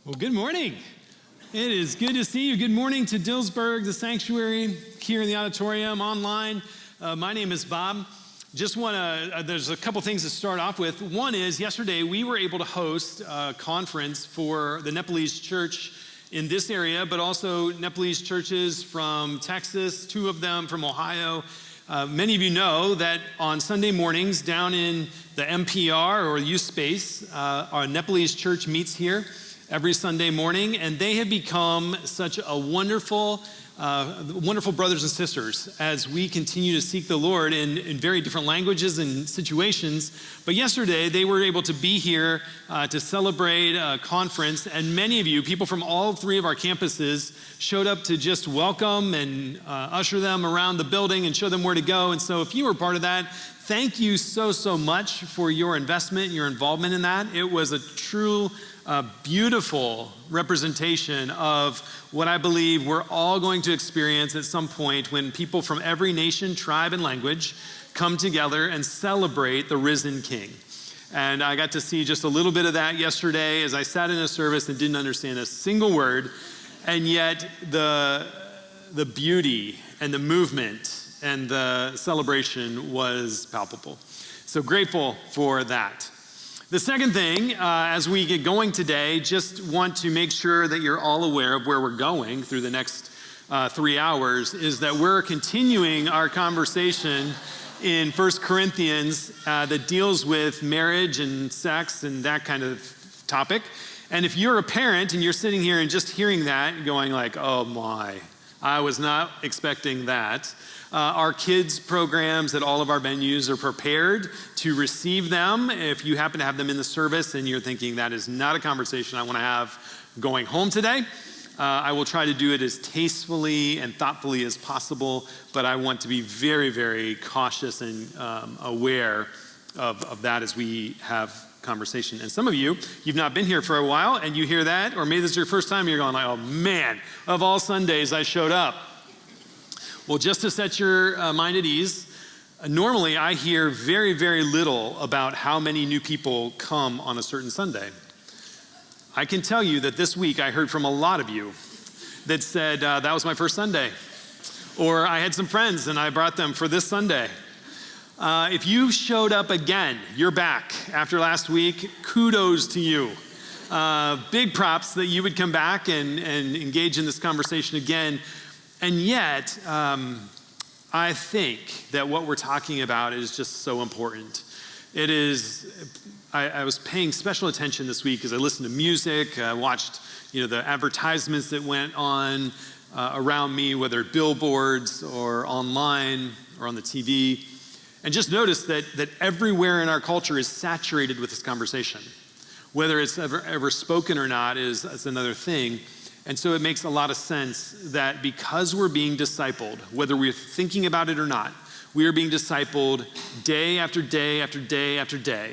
Well, good morning. It is good to see you. Good morning to Dillsburg, the sanctuary, here in the auditorium, online. My name is Bob. Just want to, there's a couple things to start off with. One is, yesterday we were able to host a conference for the Nepalese church in this area, but also Nepalese churches from Texas, 2 of them from Ohio. Many of you know that on Sunday mornings down in the MPR or youth space, our Nepalese church meets here every Sunday morning, and they have become such a wonderful brothers and sisters as we continue to seek the Lord in very different languages and situations. But yesterday, they were able to be here to celebrate a conference, and many of you, people from all 3 of our campuses, showed up to just welcome and usher them around the building and show them where to go. And so if you were part of that, thank you so much for your investment, your involvement in that. It was a true beautiful representation of what I believe we're all going to experience at some point when people from every nation, tribe, and language come together and celebrate the risen King. And I got to see just a little bit of that yesterday as I sat in a service and didn't understand a single word, and yet the beauty and the movement and the celebration was palpable. So grateful for that. The second thing, as we get going today, just want to make sure that you're all aware of where we're going through the next 3 hours, is that we're continuing our conversation in 1 Corinthians that deals with marriage and sex and that kind of topic. And if you're a parent and you're sitting here and just hearing that, going like, oh my, I was not expecting that. Our kids programs at all of our venues are prepared to receive them. If you happen to have them in the service and you're thinking that is not a conversation I want to have going home today, I will try to do it as tastefully and thoughtfully as possible, but I want to be very, very cautious and aware of that as we have conversation. And some of you, you've not been here for a while and you hear that, or maybe this is your first time, you're going like, oh man, of all Sundays I showed up. Well, just to set your mind at ease, normally I hear very, very little about how many new people come on a certain Sunday. I can tell you that this week I heard from a lot of you that said, that was my first Sunday. Or I had some friends and I brought them for this Sunday. If you showed up again, you're back after last week, kudos to you. Big props that you would come back and engage in this conversation again. And yet, I think that what we're talking about is just so important. It is, I was paying special attention this week as I listened to music, watched the advertisements that went on around me, whether billboards or online or on the TV, and just noticed that everywhere in our culture is saturated with this conversation. Whether it's ever spoken or not is another thing. And so it makes a lot of sense that because we're being discipled, whether we're thinking about it or not, we are being discipled day after day after day after day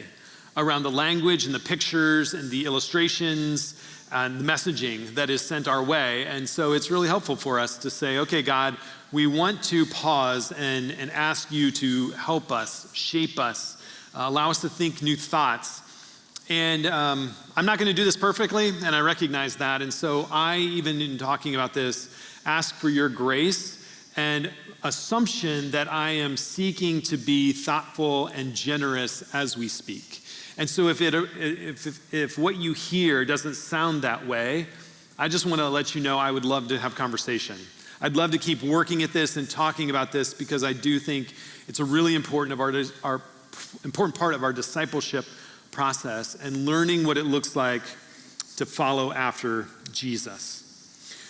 around the language and the pictures and the illustrations and the messaging that is sent our way. And so it's really helpful for us to say, okay, God, we want to pause and ask you to help us, shape us, allow us to think new thoughts. And I'm not going to do this perfectly, and I recognize that. And so I, even in talking about this, ask for your grace and assumption that I am seeking to be thoughtful and generous as we speak. And so if what you hear doesn't sound that way, I just want to let you know I would love to have conversation. I'd love to keep working at this and talking about this because I do think it's a really important part of our discipleship process and learning what it looks like to follow after Jesus.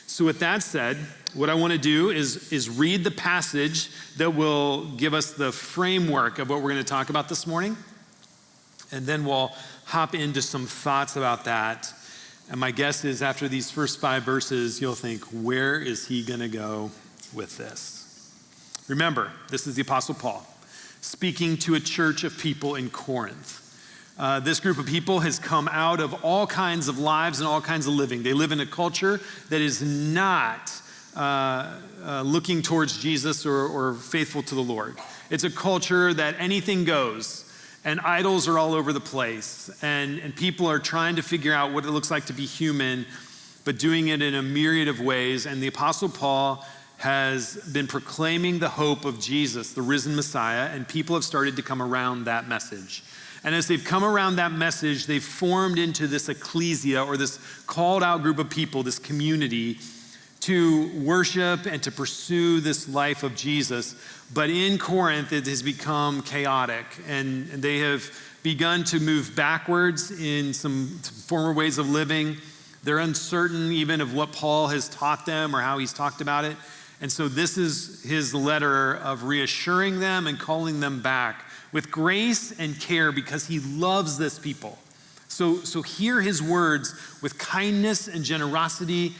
So with that said, what I want to do is read the passage that will give us the framework of what we're going to talk about this morning. And then we'll hop into some thoughts about that. And my guess is after these first 5 verses, you'll think, where is he going to go with this? Remember, this is the Apostle Paul speaking to a church of people in Corinth. This group of people has come out of all kinds of lives and all kinds of living. They live in a culture that is not looking towards Jesus or faithful to the Lord. It's a culture that anything goes. and idols are all over the place, and people are trying to figure out what it looks like to be human, but doing it in a myriad of ways. And the Apostle Paul has been proclaiming the hope of Jesus, the risen Messiah, and people have started to come around that message. And as they've come around that message, they've formed into this ecclesia, or this called out group of people, this community, to worship and to pursue this life of Jesus. But in Corinth, it has become chaotic, and they have begun to move backwards in some former ways of living. They're uncertain even of what Paul has taught them or how he's talked about it. And so this is his letter of reassuring them and calling them back with grace and care, because he loves this people. So hear his words with kindness and generosity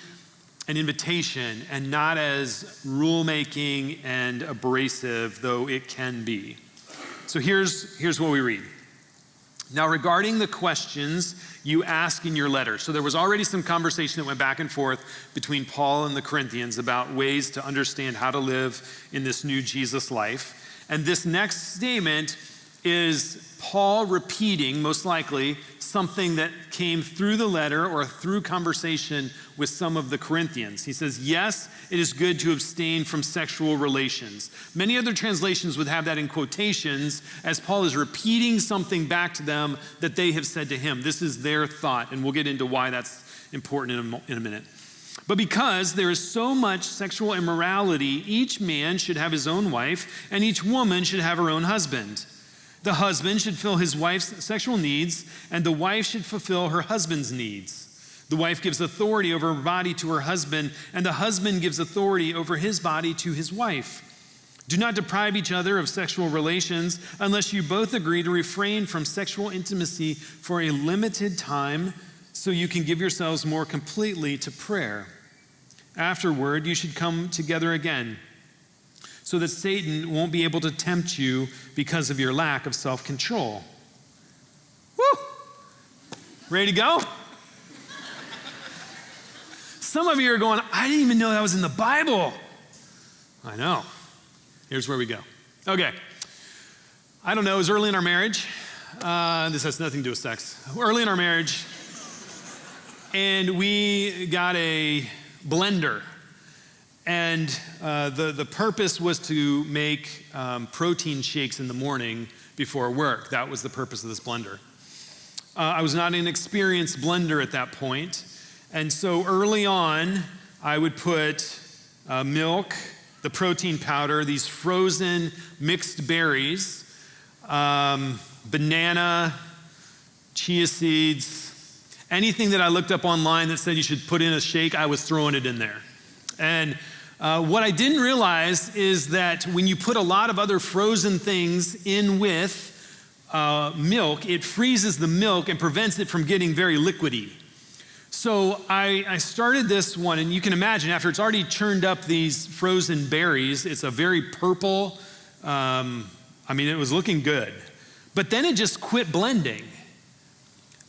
and invitation, and not as rule-making and abrasive, though it can be. So here's what we read. Now, regarding the questions you ask in your letter. So there was already some conversation that went back and forth between Paul and the Corinthians about ways to understand how to live in this new Jesus life. And this next statement is Paul repeating, most likely, something that came through the letter or through conversation with some of the Corinthians. He says, yes, it is good to abstain from sexual relations. Many other translations would have that in quotations as Paul is repeating something back to them that they have said to him. This is their thought, and we'll get into why that's important in a minute. But because there is so much sexual immorality, each man should have his own wife, and each woman should have her own husband. The husband should fill his wife's sexual needs, and the wife should fulfill her husband's needs. The wife gives authority over her body to her husband, and the husband gives authority over his body to his wife. Do not deprive each other of sexual relations unless you both agree to refrain from sexual intimacy for a limited time, so you can give yourselves more completely to prayer. Afterward, you should come together again, so that Satan won't be able to tempt you because of your lack of self-control. Woo! Ready to go? Some of you are going, I didn't even know that was in the Bible. I know. Here's where we go. Okay. I don't know, it was early in our marriage. This has nothing to do with sex. Early in our marriage, and we got a blender. And the purpose was to make protein shakes in the morning before work. That was the purpose of this blender. I was not an experienced blender at that point. And so early on, I would put milk, the protein powder, these frozen mixed berries, banana, chia seeds, anything that I looked up online that said you should put in a shake, I was throwing it in there. And what I didn't realize is that when you put a lot of other frozen things in with milk, it freezes the milk and prevents it from getting very liquidy. So I started this one, and you can imagine after it's already churned up these frozen berries, it's a very purple, it was looking good. But then it just quit blending.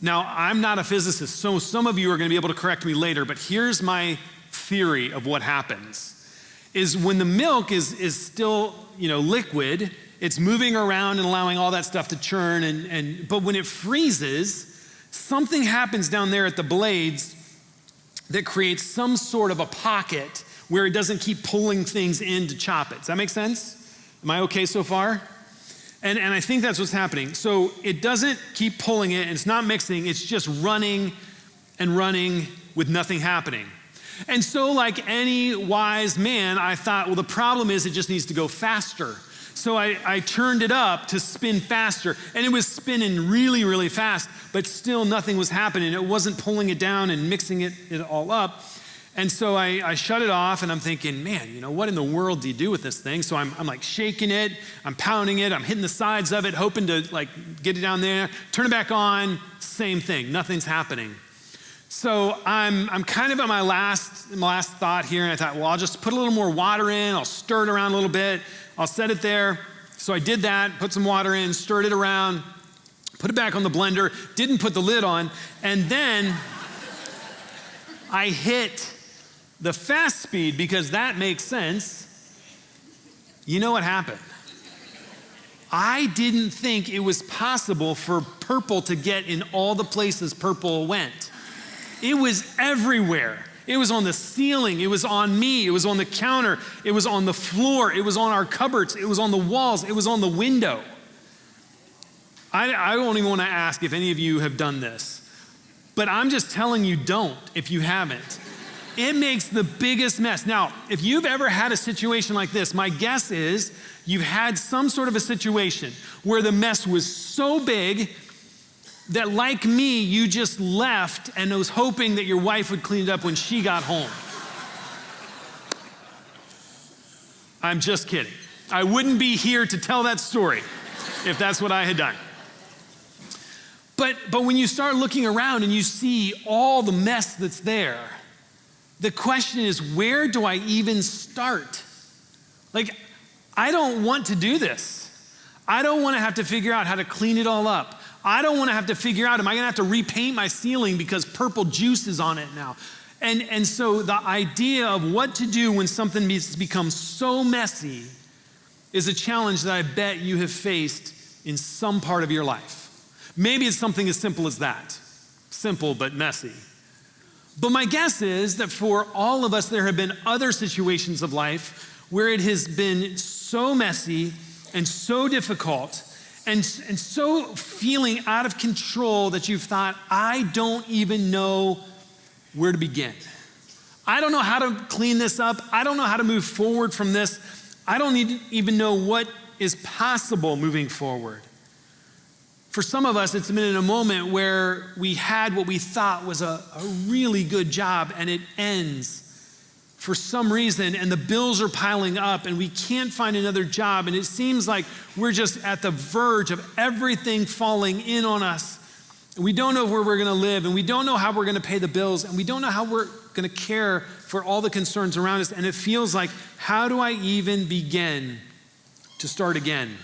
Now, I'm not a physicist, so some of you are going to be able to correct me later, but here's my theory of what happens. Is when the milk is still, liquid, it's moving around and allowing all that stuff to churn, but when it freezes, something happens down there at the blades that creates some sort of a pocket where it doesn't keep pulling things in to chop it. Does that make sense? Am I okay so far? And I think that's what's happening. So it doesn't keep pulling it, and it's not mixing, it's just running and running with nothing happening. And so like any wise man, I thought, well, the problem is it just needs to go faster. So I turned it up to spin faster, and it was spinning really, really fast, but still nothing was happening. It wasn't pulling it down and mixing it all up. And so I shut it off, and I'm thinking, man, what in the world do you do with this thing? So I'm like shaking it, I'm pounding it, I'm hitting the sides of it, hoping to like get it down there, turn it back on, same thing, nothing's happening. So I'm kind of at my last thought here, and I thought, well, I'll just put a little more water in, I'll stir it around a little bit, I'll set it there. So I did that, put some water in, stirred it around, put it back on the blender, didn't put the lid on, and then I hit the fast speed because that makes sense. You know what happened? I didn't think it was possible for purple to get in all the places purple went. It was everywhere. It was on the ceiling. It was on me. It was on the counter. It was on the floor. It was on our cupboards. It was on the walls. It was on the window. I don't even want to ask if any of you have done this, but I'm just telling you don't if you haven't. It makes the biggest mess. Now, if you've ever had a situation like this, my guess is you've had some sort of a situation where the mess was so big that, like me, you just left and was hoping that your wife would clean it up when she got home. I'm just kidding. I wouldn't be here to tell that story if that's what I had done. But when you start looking around and you see all the mess that's there, the question is, where do I even start? Like, I don't want to do this. I don't want to have to figure out how to clean it all up. I don't want to have to figure out, am I going to have to repaint my ceiling because purple juice is on it now? And so the idea of what to do when something becomes so messy is a challenge that I bet you have faced in some part of your life. Maybe it's something as simple as that. Simple but messy. But my guess is that for all of us, there have been other situations of life where it has been so messy and so difficult and so feeling out of control that you've thought, I don't even know where to begin. I don't know how to clean this up. I don't know how to move forward from this. I don't even know what is possible moving forward. For some of us, it's been in a moment where we had what we thought was a really good job, and it ends for some reason, and the bills are piling up, and we can't find another job, and it seems like we're just at the verge of everything falling in on us. And we don't know where we're going to live, and we don't know how we're going to pay the bills, and we don't know how we're going to care for all the concerns around us, and it feels like, how do I even begin to start again?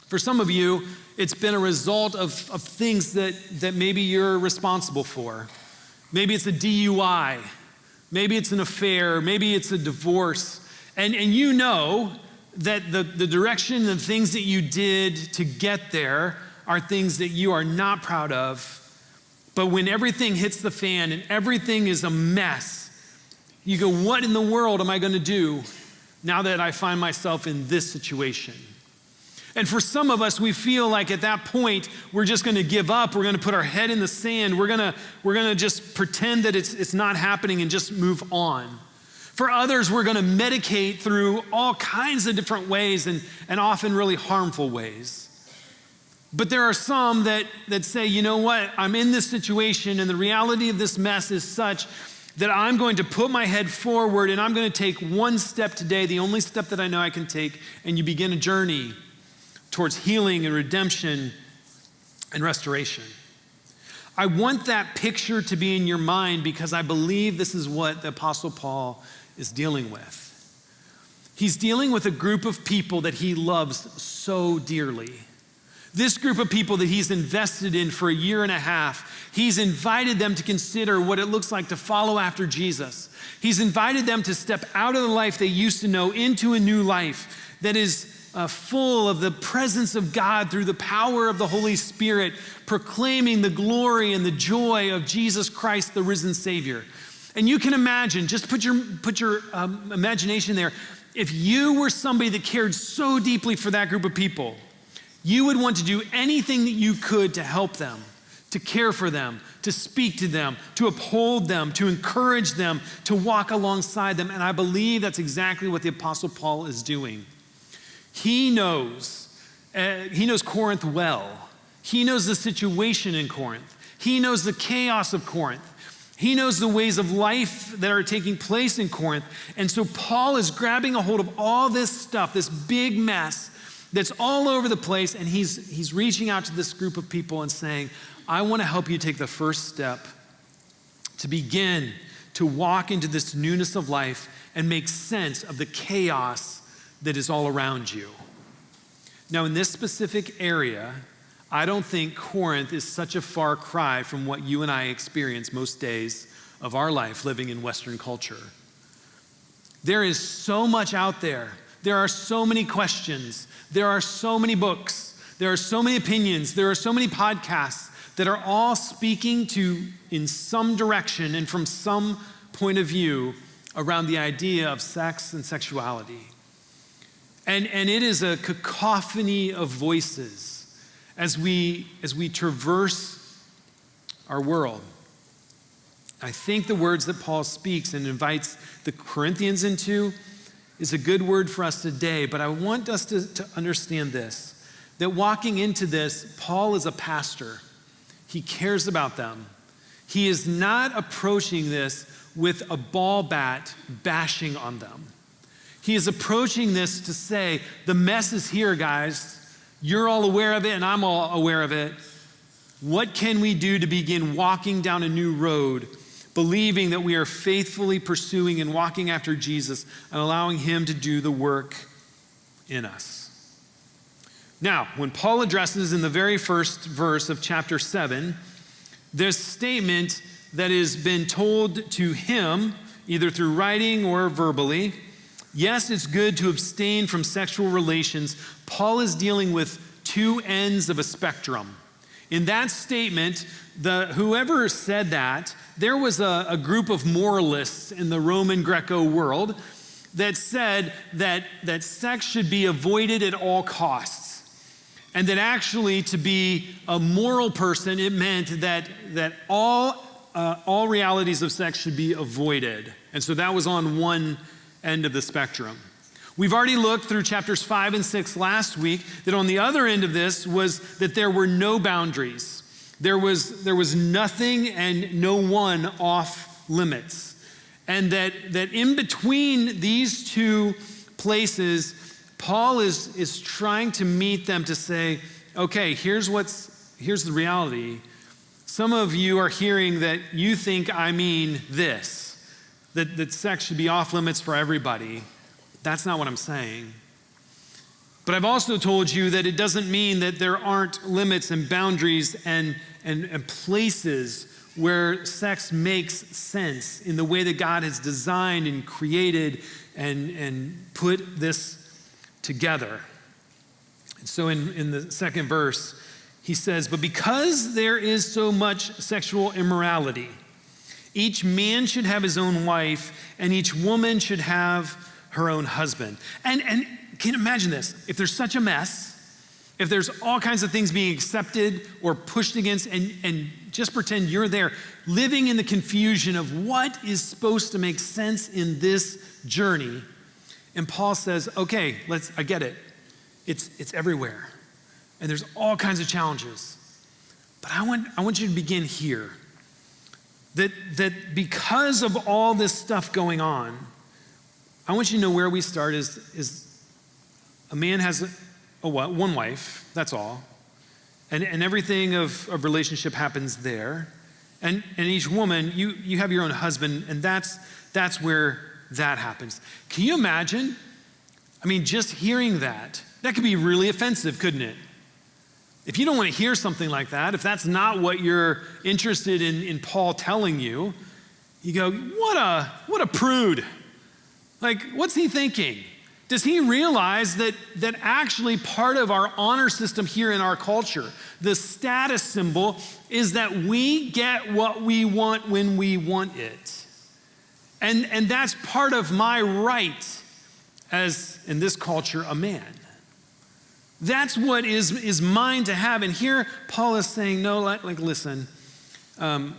For some of you, it's been a result of things that maybe you're responsible for. Maybe it's a DUI. Maybe it's an affair. Maybe it's a divorce. And you know that the direction and things that you did to get there are things that you are not proud of. But when everything hits the fan and everything is a mess, you go, what in the world am I going to do now that I find myself in this situation? And for some of us, we feel like at that point, we're just going to give up. We're going to put our head in the sand. We're going to just pretend that it's not happening and just move on. For others, we're going to medicate through all kinds of different ways and often really harmful ways. But there are some that say, you know what, I'm in this situation and the reality of this mess is such that I'm going to put my head forward and I'm going to take one step today, the only step that I know I can take, and you begin a journey towards healing and redemption and restoration. I want that picture to be in your mind because I believe this is what the Apostle Paul is dealing with. He's dealing with a group of people that he loves so dearly. This group of people that he's invested in for a year and a half, he's invited them to consider what it looks like to follow after Jesus. He's invited them to step out of the life they used to know into a new life that is full of the presence of God through the power of the Holy Spirit, proclaiming the glory and the joy of Jesus Christ, the risen Savior. And you can imagine, just put your imagination there. If you were somebody that cared so deeply for that group of people, you would want to do anything that you could to help them, to care for them, to speak to them, to uphold them, to encourage them, to walk alongside them. And I believe that's exactly what the Apostle Paul is doing. He knows Corinth well. He knows the situation in Corinth. He knows the chaos of Corinth. He knows the ways of life that are taking place in Corinth. And so Paul is grabbing a hold of all this stuff, this big mess that's all over the place, and he's reaching out to this group of people and saying, I want to help you take the first step to begin to walk into this newness of life and make sense of the chaos that is all around you. Now, in this specific area, I don't think Corinth is such a far cry from what you and I experience most days of our life living in Western culture. There is so much out there there are so many questions, there are so many books, there are so many opinions, there are so many podcasts that are all speaking to, in some direction and from some point of view, around the idea of sex and sexuality. And it is a cacophony of voices as we traverse our world. I think the words that Paul speaks and invites the Corinthians into is a good word for us today, but I want us to understand this, that walking into this, Paul is a pastor. He cares about them. He is not approaching this with a ball bat bashing on them. He is approaching this to say, the mess is here, guys. You're all aware of it, and I'm all aware of it. What can we do to begin walking down a new road, believing that we are faithfully pursuing and walking after Jesus and allowing him to do the work in us? Now, when Paul addresses in the very first verse of chapter 7, this statement that has been told to him, either through writing or verbally, yes, it's good to abstain from sexual relations. Paul is dealing with two ends of a spectrum. In that statement, whoever said that, there was a group of moralists in the Roman Greco world that said that sex should be avoided at all costs. And that actually to be a moral person, it meant that all realities of sex should be avoided. And so that was on one end of the spectrum. We've already looked through chapters 5 and 6 last week that on the other end of this was that there were no boundaries. There was nothing and no one off limits. And that in between these two places, Paul is trying to meet them to say, okay, here's the reality. Some of you are hearing that you think I mean this, that sex should be off limits for everybody. That's not what I'm saying. But I've also told you that it doesn't mean that there aren't limits and boundaries and places where sex makes sense in the way that God has designed and created and put this together. And so in the second verse, he says, but because there is so much sexual immorality, each man should have his own wife, and each woman should have her own husband. And can you imagine this? If there's such a mess, if there's all kinds of things being accepted or pushed against, and just pretend you're there, living in the confusion of what is supposed to make sense in this journey. And Paul says, okay, I get it. It's everywhere. And there's all kinds of challenges. But I want you to begin here. That because of all this stuff going on, I want you to know where we start is a man has one wife, that's all. And everything of relationship happens there. And each woman, you have your own husband, and that's where that happens. Can you imagine? I mean, just hearing that could be really offensive, couldn't it? If you don't want to hear something like that, if that's not what you're interested in Paul telling you, you go, what a prude. Like, what's he thinking? Does he realize that actually part of our honor system here in our culture, the status symbol, is that we get what we want when we want it? And that's part of my right as, in this culture, a man. That's what is mine to have. And here Paul is saying, no, listen,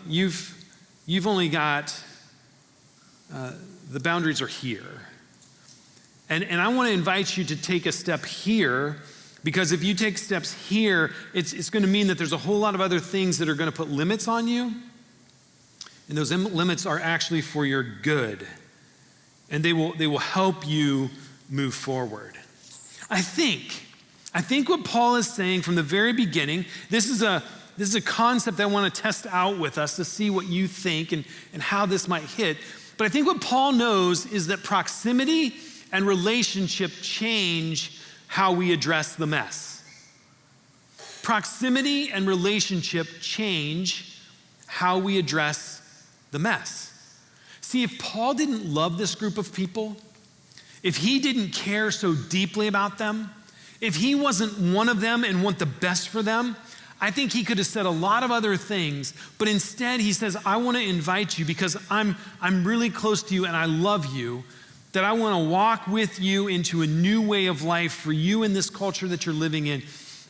you've only got, the boundaries are here. And I want to invite you to take a step here, because if you take steps here, it's going to mean that there's a whole lot of other things that are going to put limits on you. And those limits are actually for your good. And they will help you move forward. I think what Paul is saying from the very beginning, this is a concept I want to test out with us to see what you think and how this might hit. But I think what Paul knows is that proximity and relationship change how we address the mess. Proximity and relationship change how we address the mess. See, if Paul didn't love this group of people, if he didn't care so deeply about them, if he wasn't one of them and want the best for them, I think he could have said a lot of other things, but instead he says, I want to invite you because I'm really close to you and I love you, that I want to walk with you into a new way of life for you in this culture that you're living in.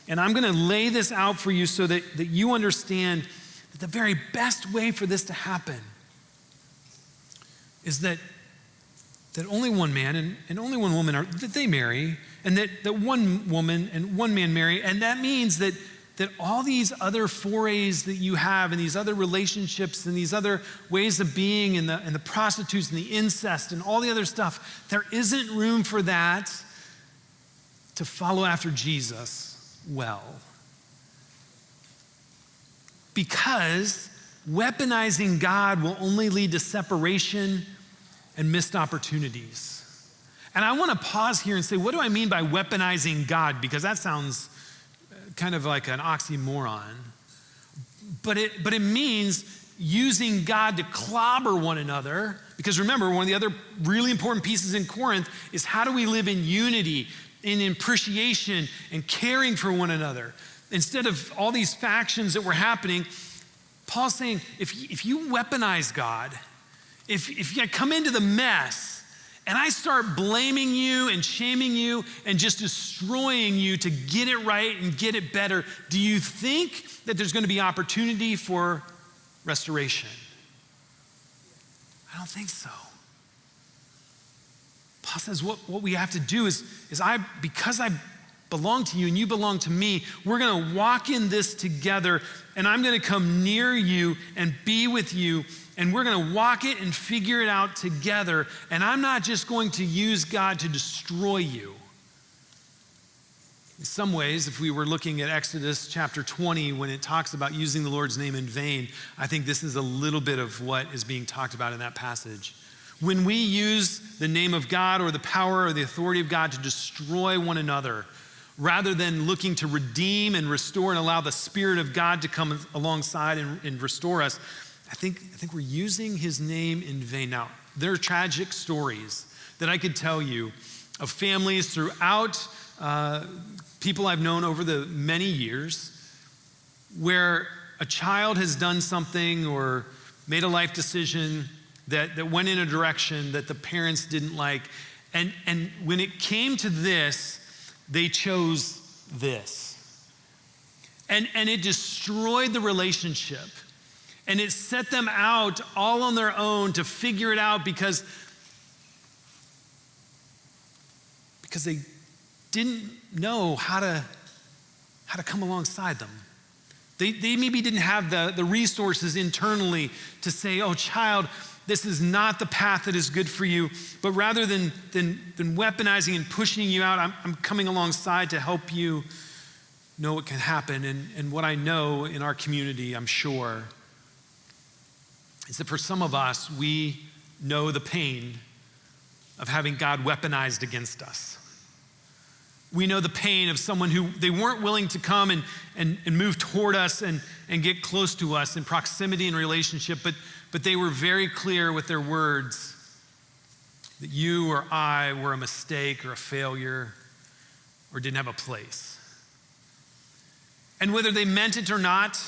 And I'm going to lay this out for you so that you understand that the very best way for this to happen is that only one man and only one woman that they marry, and that one woman and one man marry, and that means that all these other forays that you have and these other relationships and these other ways of being and the prostitutes and the incest and all the other stuff, there isn't room for that to follow after Jesus well. Because weaponizing God will only lead to separation and missed opportunities. And I want to pause here and say, what do I mean by weaponizing God? Because that sounds kind of like an oxymoron. But it means using God to clobber one another. Because remember, one of the other really important pieces in Corinth is how do we live in unity, in appreciation, and caring for one another. Instead of all these factions that were happening, Paul's saying, if you weaponize God, if you come into the mess, and I start blaming you and shaming you and just destroying you to get it right and get it better, do you think that there's going to be opportunity for restoration? I don't think so. Paul says what we have to do is because I belong to you and you belong to me, we're going to walk in this together, and I'm going to come near you and be with you, and we're going to walk it and figure it out together. And I'm not just going to use God to destroy you. In some ways, if we were looking at Exodus chapter 20, when it talks about using the Lord's name in vain, I think this is a little bit of what is being talked about in that passage. When we use the name of God or the power or the authority of God to destroy one another, rather than looking to redeem and restore and allow the Spirit of God to come alongside and restore us, I think we're using his name in vain. Now, there are tragic stories that I could tell you of families throughout people I've known over the many years where a child has done something or made a life decision that went in a direction that the parents didn't like. And when it came to this, they chose this. And it destroyed the relationship. And it set them out all on their own to figure it out because they didn't know how to come alongside them. They maybe didn't have the resources internally to say, oh, child, this is not the path that is good for you. But rather than weaponizing and pushing you out, I'm coming alongside to help you know what can happen. And what I know in our community, I'm sure, is that for some of us, we know the pain of having God weaponized against us. We know the pain of someone who they weren't willing to come and move toward us and get close to us in proximity and relationship, but they were very clear with their words that you or I were a mistake or a failure or didn't have a place. And whether they meant it or not,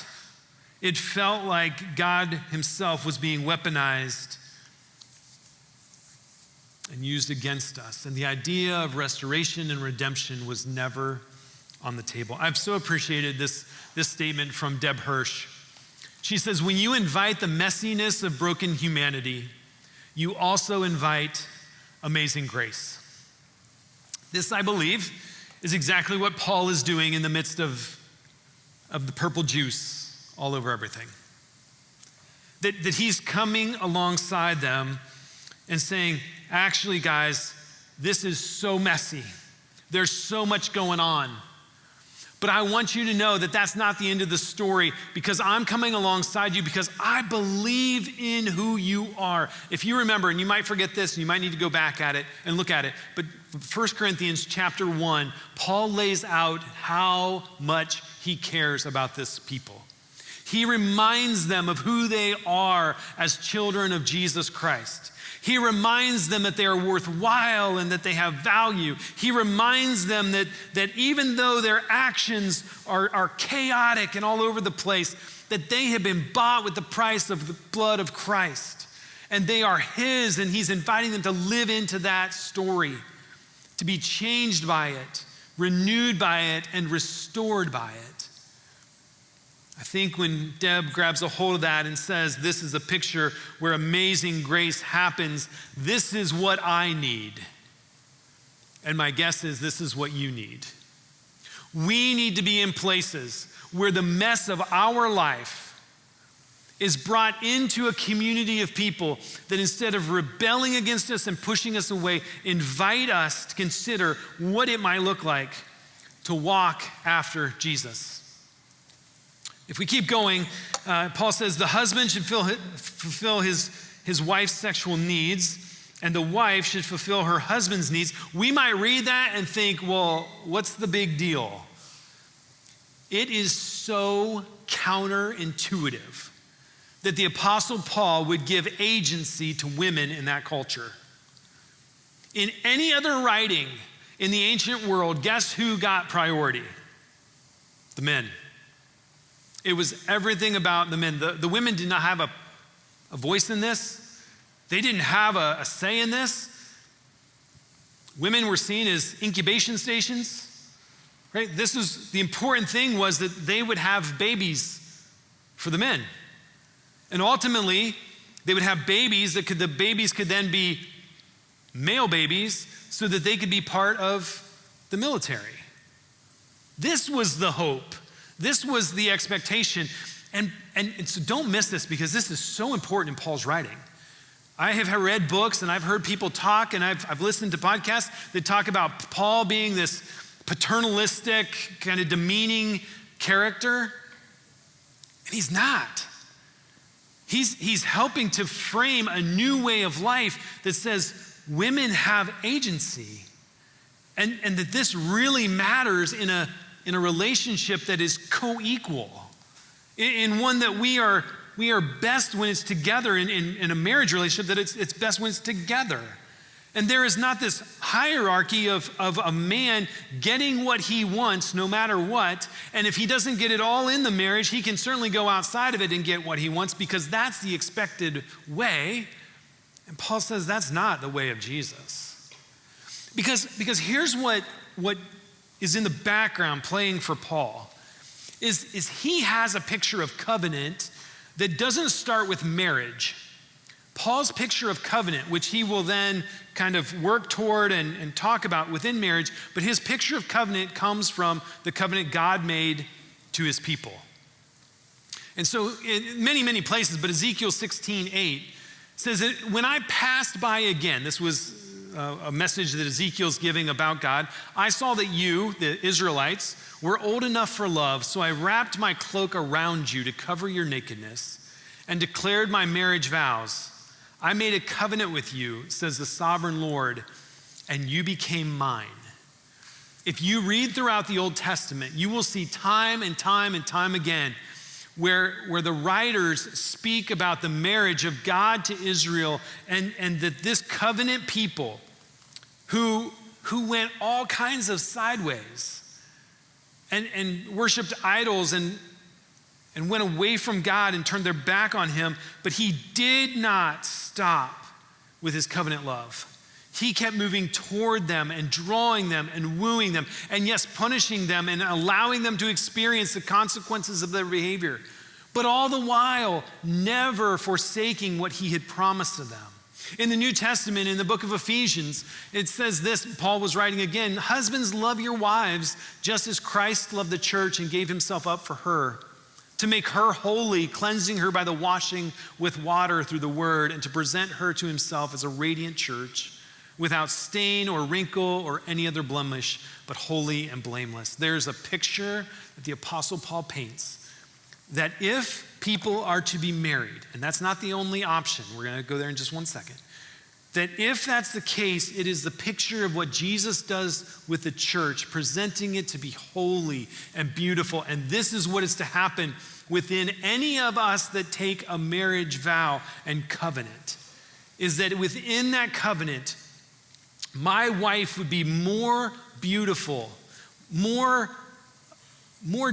it felt like God himself was being weaponized and used against us. And the idea of restoration and redemption was never on the table. I've so appreciated this statement from Deb Hirsch. She says, when you invite the messiness of broken humanity, you also invite amazing grace. This, I believe, is exactly what Paul is doing in the midst of the purple juice all over everything. That he's coming alongside them and saying, actually, guys, this is so messy. There's so much going on. But I want you to know that that's not the end of the story, because I'm coming alongside you because I believe in who you are. If you remember, and you might forget this, and you might need to go back at it and look at it, but 1 Corinthians chapter 1, Paul lays out how much he cares about this people. He reminds them of who they are as children of Jesus Christ. He reminds them that they are worthwhile and that they have value. He reminds them that even though their actions are chaotic and all over the place, that they have been bought with the price of the blood of Christ. And they are his, and he's inviting them to live into that story, to be changed by it, renewed by it, and restored by it. I think when Deb grabs a hold of that and says, this is a picture where amazing grace happens, this is what I need. And my guess is this is what you need. We need to be in places where the mess of our life is brought into a community of people that instead of rebelling against us and pushing us away, invite us to consider what it might look like to walk after Jesus. If we keep going, Paul says the husband should fulfill his wife's sexual needs, and the wife should fulfill her husband's needs. We might read that and think, well, what's the big deal? It is so counterintuitive that the Apostle Paul would give agency to women in that culture. In any other writing in the ancient world, guess who got priority? The men. It was everything about the men. The women did not have a voice in this. They didn't have a say in this. Women were seen as incubation stations, right? This is the important thing, was that they would have babies for the men. And ultimately, they would have babies the babies could then be male babies so that they could be part of the military. This was the hope. This was the expectation. And so don't miss this, because this is so important in Paul's writing. I have read books and I've heard people talk, and I've listened to podcasts that talk about Paul being this paternalistic, kind of demeaning character. And he's not. He's helping to frame a new way of life that says women have agency. And that this really matters in a relationship that is co-equal, in one that we are best when it's together, in a marriage relationship that it's best when it's together. And there is not this hierarchy of a man getting what he wants no matter what, and if he doesn't get it all in the marriage, he can certainly go outside of it and get what he wants, because that's the expected way. And Paul says that's not the way of Jesus. Because here's what is in the background playing for Paul, is he has a picture of covenant that doesn't start with marriage. Paul's picture of covenant, which he will then kind of work toward and talk about within marriage, but his picture of covenant comes from the covenant God made to his people. And so in many, many places, but Ezekiel 16:8 says that when I passed by again, this was a message that Ezekiel's giving about God, I saw that you, the Israelites, were old enough for love, so I wrapped my cloak around you to cover your nakedness and declared my marriage vows. I made a covenant with you, says the sovereign Lord, and you became mine. If you read throughout the Old Testament, you will see time and time and time again where the writers speak about the marriage of God to Israel, and that this covenant people who went all kinds of sideways and worshiped idols and went away from God and turned their back on him, but he did not stop with his covenant love. He kept moving toward them and drawing them and wooing them, and yes, punishing them and allowing them to experience the consequences of their behavior, but all the while never forsaking what he had promised to them. In the New Testament, in the book of Ephesians, it says this, Paul was writing again, husbands, love your wives just as Christ loved the church and gave himself up for her, to make her holy, cleansing her by the washing with water through the word, and to present her to himself as a radiant church, without stain or wrinkle or any other blemish, but holy and blameless. There's a picture that the Apostle Paul paints that if people are to be married, and that's not the only option, we're going to go there in just one second, that if that's the case, it is the picture of what Jesus does with the church, presenting it to be holy and beautiful. And this is what is to happen within any of us that take a marriage vow and covenant is that within that covenant, my wife would be more beautiful, more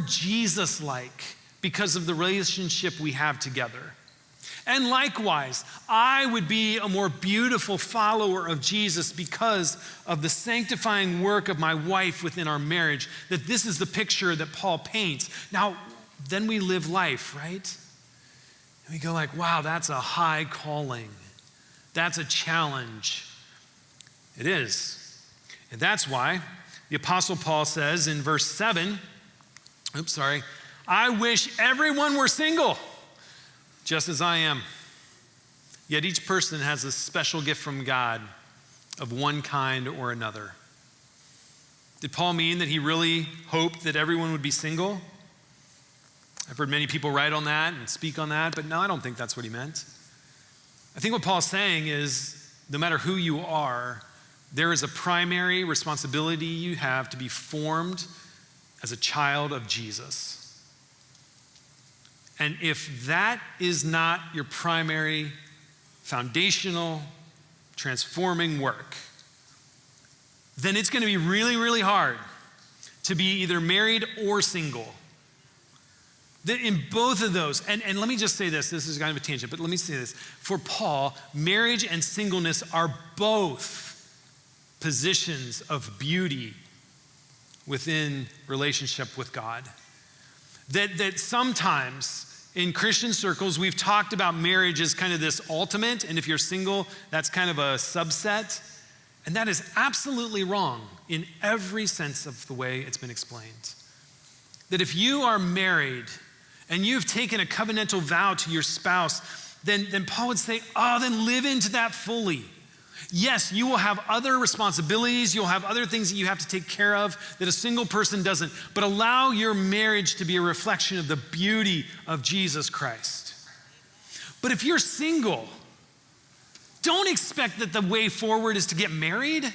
Jesus-like because of the relationship we have together. And likewise, I would be a more beautiful follower of Jesus because of the sanctifying work of my wife within our marriage, that this is the picture that Paul paints. Now, then we live life, right? And we go like, wow, that's a high calling. That's a challenge. It is. And that's why the Apostle Paul says in verse 7, I wish everyone were single, just as I am. Yet each person has a special gift from God of one kind or another. Did Paul mean that he really hoped that everyone would be single? I've heard many people write on that and speak on that, but no, I don't think that's what he meant. I think what Paul's saying is no matter who you are, there is a primary responsibility you have to be formed as a child of Jesus. And if that is not your primary, foundational, transforming work, then it's going to be really, really hard to be either married or single. That in both of those, and let me just say this is kind of a tangent, but let me say this. For Paul, marriage and singleness are both positions of beauty within relationship with God. That sometimes in Christian circles, we've talked about marriage as kind of this ultimate, and if you're single, that's kind of a subset. And that is absolutely wrong in every sense of the way it's been explained. That if you are married and you've taken a covenantal vow to your spouse, then Paul would say, then live into that fully. Yes, you will have other responsibilities, you'll have other things that you have to take care of that a single person doesn't, but allow your marriage to be a reflection of the beauty of Jesus Christ. But if you're single, don't expect that the way forward is to get married.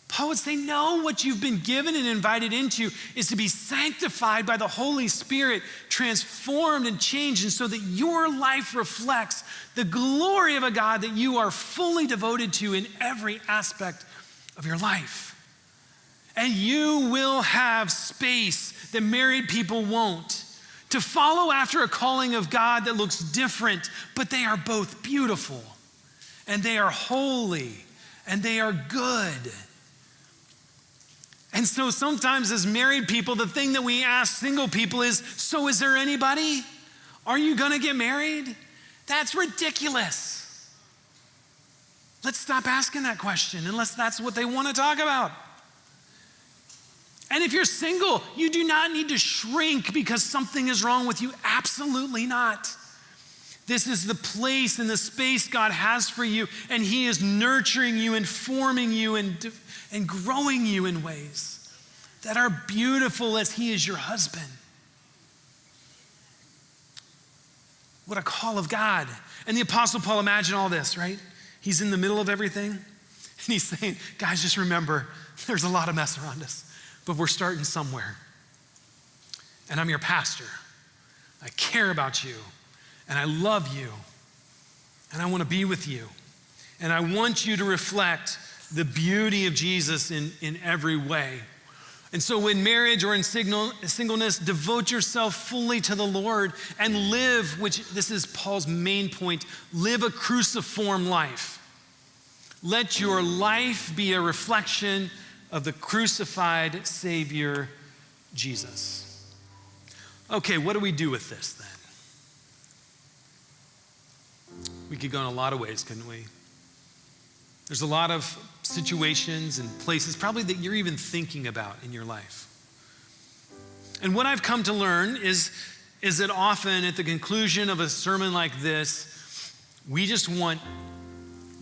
Paul would say, no, what you've been given and invited into is to be sanctified by the Holy Spirit, transformed and changed, and so that your life reflects the glory of a God that you are fully devoted to in every aspect of your life. And you will have space that married people won't, to follow after a calling of God that looks different, but they are both beautiful, and they are holy, and they are good. And so sometimes as married people, the thing that we ask single people is, so is there anybody? Are you gonna get married? That's ridiculous. Let's stop asking that question unless that's what they wanna talk about. And if you're single, you do not need to shrink because something is wrong with you. Absolutely not. This is the place and the space God has for you, and He is nurturing you and forming you and growing you in ways that are beautiful as He is your husband. What a call of God. And the Apostle Paul, imagine all this, right? He's in the middle of everything, and he's saying, guys, just remember, there's a lot of mess around us, but we're starting somewhere. And I'm your pastor. I care about you, and I love you, and I want to be with you. And I want you to reflect the beauty of Jesus in every way. And so in marriage or in singleness, devote yourself fully to the Lord and live, which this is Paul's main point, live a cruciform life. Let your life be a reflection of the crucified Savior, Jesus. Okay, what do we do with this then? We could go in a lot of ways, couldn't we? There's a lot of situations and places probably that you're even thinking about in your life. And what I've come to learn is that often at the conclusion of a sermon like this, we just want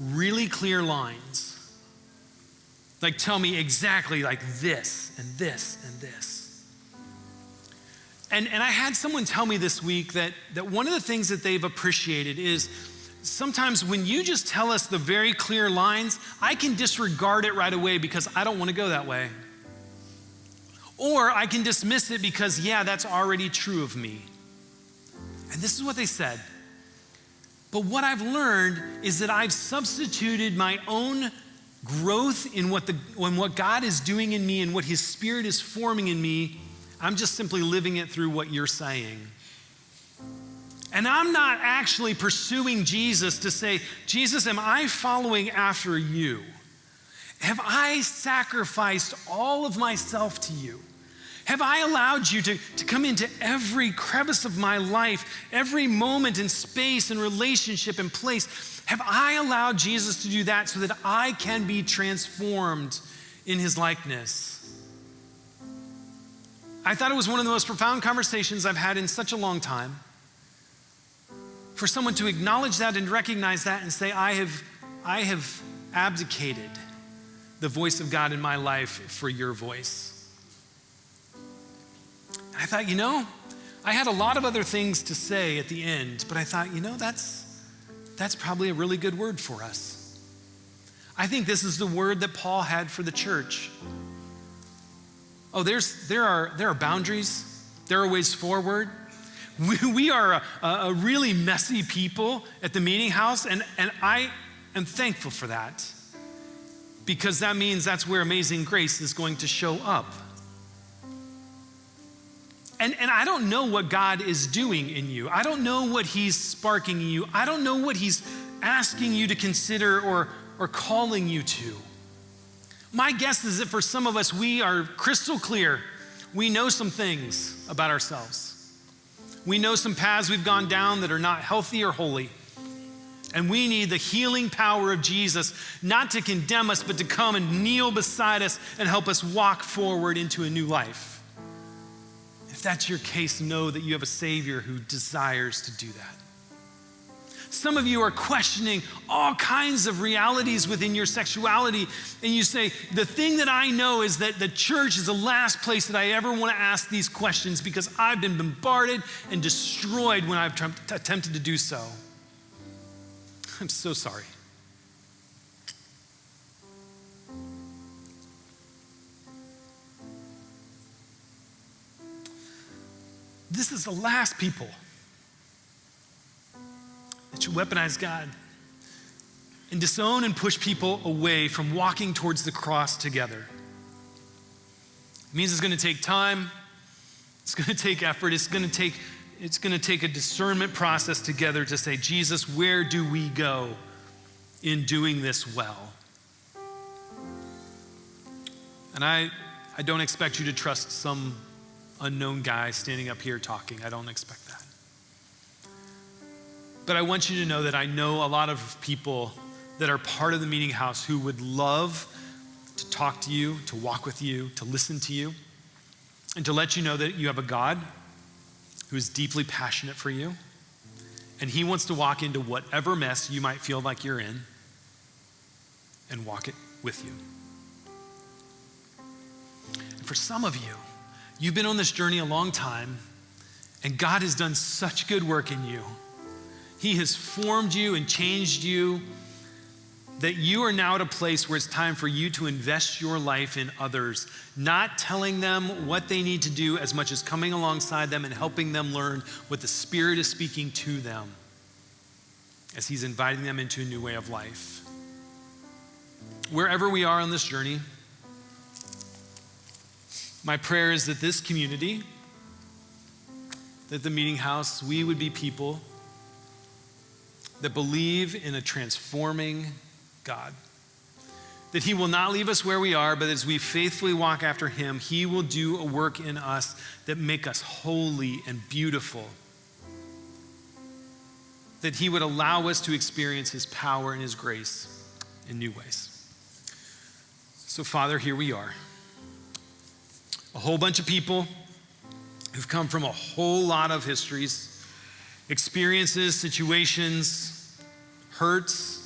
really clear lines. Like, tell me exactly like this and this and this. And I had someone tell me this week that one of the things that they've appreciated is sometimes when you just tell us the very clear lines, I can disregard it right away because I don't want to go that way. Or I can dismiss it because, yeah, that's already true of me. And this is what they said. But what I've learned is that I've substituted my own growth in what God is doing in me and what his Spirit is forming in me. I'm just simply living it through what you're saying. And I'm not actually pursuing Jesus to say, Jesus, am I following after you? Have I sacrificed all of myself to you? Have I allowed you to come into every crevice of my life, every moment in space and relationship and place? Have I allowed Jesus to do that so that I can be transformed in his likeness? I thought it was one of the most profound conversations I've had in such a long time. For someone to acknowledge that and recognize that and say, I have abdicated the voice of God in my life for your voice. And I thought, I had a lot of other things to say at the end, but I thought, that's probably a really good word for us. I think this is the word that Paul had for the church. Oh, there are boundaries. There are ways forward. We are a really messy people at the meeting house, and I am thankful for that, because that means that's where Amazing Grace is going to show up. And I don't know what God is doing in you. I don't know what he's sparking in you. I don't know what he's asking you to consider or calling you to. My guess is that for some of us, we are crystal clear. We know some things about ourselves. We know some paths we've gone down that are not healthy or holy. And we need the healing power of Jesus, not to condemn us, but to come and kneel beside us and help us walk forward into a new life. If that's your case, know that you have a Savior who desires to do that. Some of you are questioning all kinds of realities within your sexuality, and you say, the thing that I know is that the church is the last place that I ever want to ask these questions, because I've been bombarded and destroyed when I've attempted to do so. I'm so sorry. This is the last people that should weaponize God and disown and push people away from walking towards the cross together. It means it's going to take time. It's going to take effort. It's going to take a discernment process together to say, Jesus, where do we go in doing this well? And I don't expect you to trust some unknown guy standing up here talking. I don't expect that. But I want you to know that I know a lot of people that are part of the meeting house who would love to talk to you, to walk with you, to listen to you, and to let you know that you have a God who is deeply passionate for you, and he wants to walk into whatever mess you might feel like you're in and walk it with you. And for some of you, you've been on this journey a long time, and God has done such good work in you. He has formed you and changed you that you are now at a place where it's time for you to invest your life in others, not telling them what they need to do as much as coming alongside them and helping them learn what the Spirit is speaking to them as he's inviting them into a new way of life. Wherever we are on this journey, my prayer is that this community, that the meeting house, we would be people that believe in a transforming God. That he will not leave us where we are, but as we faithfully walk after him, he will do a work in us that make us holy and beautiful. That he would allow us to experience his power and his grace in new ways. So Father, here we are. A whole bunch of people who've come from a whole lot of histories, experiences, situations, hurts,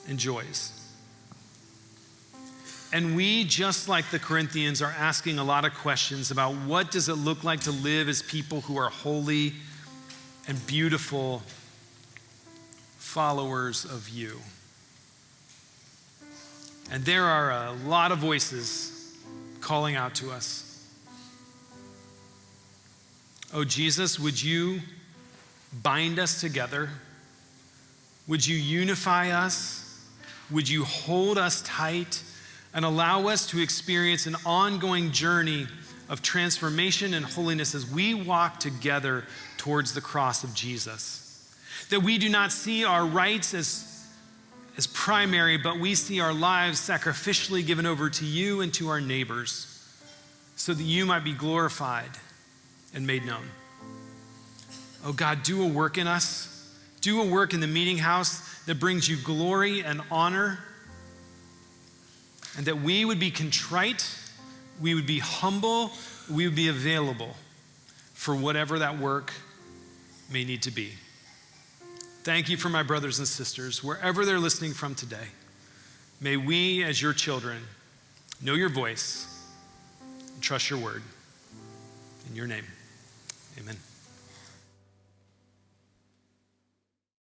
and joys. And we, just like the Corinthians, are asking a lot of questions about what does it look like to live as people who are holy and beautiful followers of you. And there are a lot of voices calling out to us. Oh, Jesus, would you bind us together? Would you unify us? Would you hold us tight and allow us to experience an ongoing journey of transformation and holiness as we walk together towards the cross of Jesus? That we do not see our rights as primary, but we see our lives sacrificially given over to you and to our neighbors so that you might be glorified and made known. Oh God, do a work in us. Do a work in the meeting house that brings you glory and honor, and that we would be contrite, we would be humble, we would be available for whatever that work may need to be. Thank you for my brothers and sisters, wherever they're listening from today. May we, as your children, know your voice and trust your word. In your name, amen.